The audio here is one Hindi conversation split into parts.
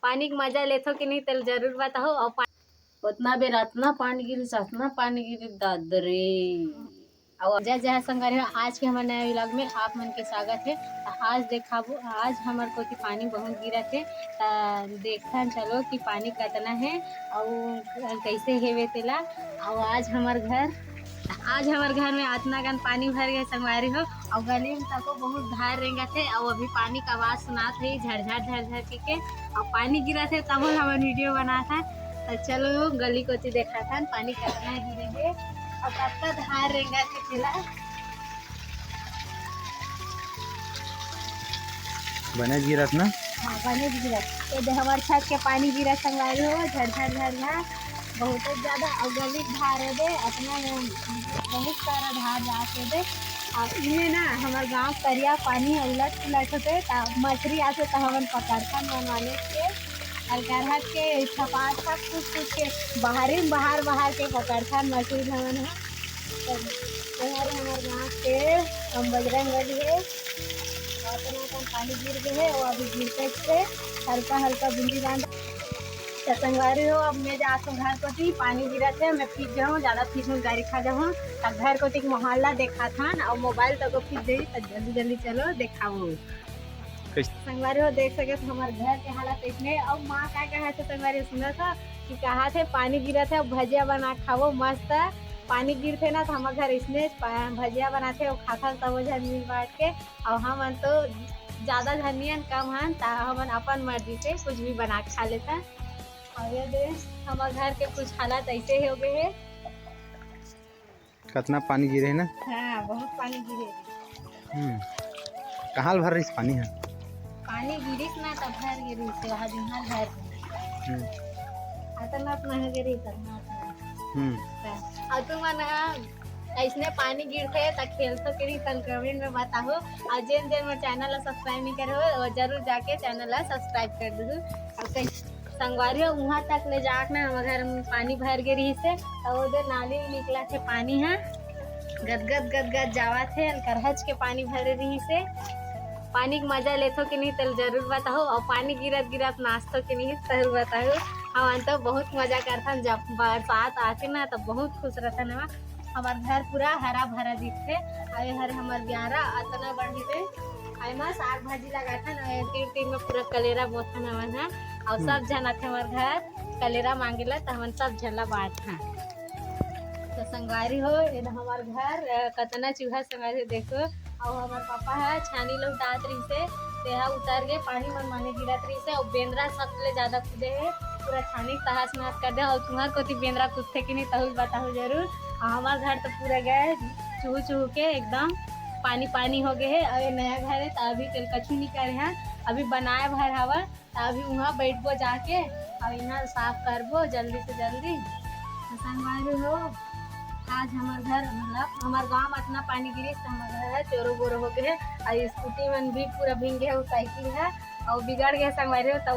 पानी के मजा लेथो कि नहीं तो जरूर बताओ। और उतना बेर अतना पानी गिरी दादरे। और जय जय संगवारी हो, आज के हमारे नए व्लॉग में आप मन के स्वागत है। आज देखाबो, आज हमारे को पानी बहुत गिरा थे देखा चलो कि पानी कितना है और कैसे हेवे तेला। और आज हमारे घर में इतना गन पानी भर गए संगवारी हो। और गली में तको बहुत धार रेंगा थे और अभी पानी का आवाज सुना थे झरझर के और पानी गिरा थे तब हमारे वीडियो बना था। तो चलो गली को देखा था पानी कितना गिरे है और कब धार रेंगा थे खेला बने गिरत ना। हाँ बने गिरत ये हमारे छत के पानी गिरा संगवारी हो झरझर बहुत ज्यादा। और गली धार है दे अपना बहुत सारा धार जाते दे। और इनमें ना हमारे गांव करिया पानी उलट होते मछली आते तो हम पकड़ता मनवाने के अलगरहट के छपा कुछ के बाहर के पकड़ता मछली हमन है। हमारे गाँव के हम बजरंग गली है और पानी गिर गए है और अभी गिरते थे हल्का बूंदी बांध संगवारी हो। अब मैं जाता हूँ घर को पानी गिरा थे मैं फिर जाऊँ ज़्यादा फिर गाड़ी खा जाऊँ तब घर को मोहल्ला देखा था और मोबाइल तक फिर दे तो जल्दी चलो देखाओ संगवारी हो। देख सके तो हमारे घर के हालत इतने। और माँ क्या कहा थे संगवारी सुना था कि कहा थे पानी गिरा था भजिया बना खाओ मस्त पानी गिरते ना तो हमारे घर इसने भजिया बनाते और खाता तब झन मिल बांट के। और हम तो ज़्यादा धनियन कम हन तो हम अपन मर्जी से कुछ भी बना के खा लेता। और ये देख हमारे घर के कुछ हालात ऐसे ही हो गए है। कितना पानी गिरे है ना। हाँ बहुत पानी गिरे। कहाँ भर रही पानी है पानी गिरिस ना तब भर गिरी से वहाँ दिन भर इतना नहीं गिरी करना। और तुम ऐसने पानी गिरते तो खेलते कि नहीं तन कमेंट में बताओ। और जिन मेरे चैनल सब्सक्राइब नहीं करे हो जरूर जाके चैनल सब्सक्राइब कर दो। और संगवारी हो वहाँ तक ले जाके ना हमारे घर में पानी भर गई रही से तो उधर नाली निकला थे पानी है गदगद जावा थे अलकरहज के पानी भरे रही से। पानी के मजा लेथो कि नहीं तो जरूर बताओ। और पानी गिरत नाचतो कि नहीं जरूर बताओ। हम तो बहुत मजा करता जब बरसात आके ना तो बहुत खुश रहता ना। हमारे घर पूरा हरा भरा दिखते अरे हर हमारे ग्यारह इतना बढ़ते आमा साग भाजी लगा था ना तीन में पूरा कलेरा बोथा ना और सब जना थे हमारे घर कलेरा मांगेला तो हम सब झला बांट था। तो संगवारी हो हमारे घर कतना चूहा संगवारी देखो। और हमारे पापा है छानी लोग डात रही से तेहा उतर गए पानी मन माने गिरत रही से और बेंद्रा सबसे ज्यादा कूदे है पूरा छानी तहास नहास कर दे। और तुम्हारे को बेंद्रा कूदते कि नहीं तभी बताओ जरूर। और हमारे घर तो पूरा गए चूह के एकदम पानी हो गए है। और ये नया घर है तो अभी कछु नहीं करे हैं अभी बनाए भर हवा तो अभी वहाँ बैठबो जाके और यहाँ साफ करबो जल्दी से जल्दी। संगवारी हो आज हमारे घर मतलब हमारे गांव में इतना पानी गिरी तो हमारे घर चोरो बोरो हो गए और स्कूटी में भी पूरा भींग गया साइकिल है और बिगड़ गया संगवारी हो तो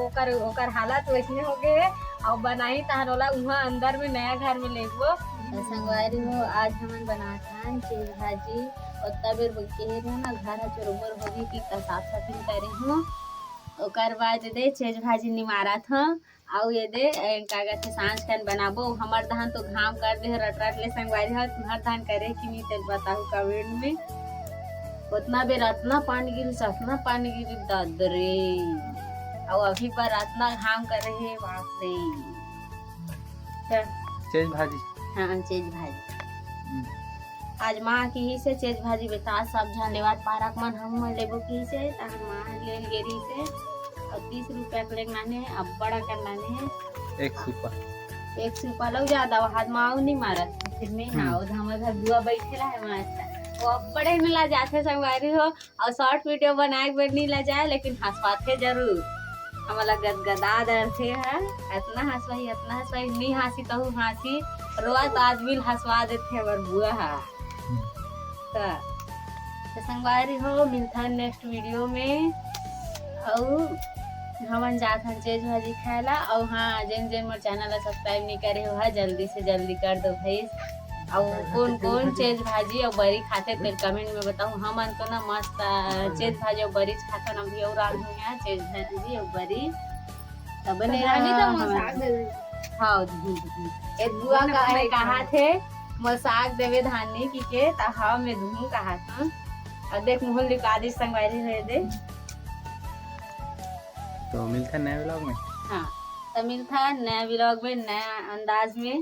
ओकर हालत वैसने हो गए है। और बनाई तहरोला वहाँ अंदर में नया घर में लेगो। संगवारी हो आज हम बनाता चीज भाजी उतना बेर बोलते ना घर चोरोबर हो गई कि साफ सफाई करे हूँ ओकर बाद दे चीज भाजी निमारा था। और ये दे का कहते सांझ खन बनाबो हमार धान तो घाम कर दे रट ले संगवारी हो तुम्हार धान करे कि नहीं तेल बताओ कमेंट में। उतना बेर इतना पानी गिरी दादरे और अभी पर इतना घाम करे है बाप रे। चीज भाजी हाँ चीज भाजी आज माँ की ही से चीज भाजी बेटा सब झन लेवात पारक मन हम लेबो की से माँ ले गेरी से। और 30 रुपया के लेना है अब बड़ा करना है 1 सुपा लोग ज्यादा हाथ माओ नहीं मारत फिर नहीं। हाँ हमारे घर बुआ बैठे है मस्त वो बड़े में ला जाते संगवारी हो। और शॉर्ट वीडियो बनाए के नहीं ला जाए लेकिन हंसवाते जरूर हमारा गदगदा डर थे है इतना हंसवाई नहीं हंसी तो हंसी रोज आदमी हंसवा देते हमारे बुआ। तो संगवारी हो मिलता नेक्स्ट वीडियो में। और हमन जाथन चीज भाजी खाएला। और हाँ जिन मोर चैनल सब्सक्राइब नहीं करे हो जल्दी से जल्दी कर दो भाई। और कौन चीज भाजी और बरी खाते तो कमेंट में बताओ। हमन तो ना मस्त चीज भाजी और बरी खाते अभी और चीज भाजी और बरी तब बने रानी तो रहा मसाक दे दे हाँ ए बुआ का है कहा थे मसाक देवे धानी की के ता हाँ मैं दूँ कहा था और देख मोहन लिकादी संगवारी है दे तो मिलता है नए ब्लॉग में। हाँ तो मिलता है नया व्लॉग में नया अंदाज में।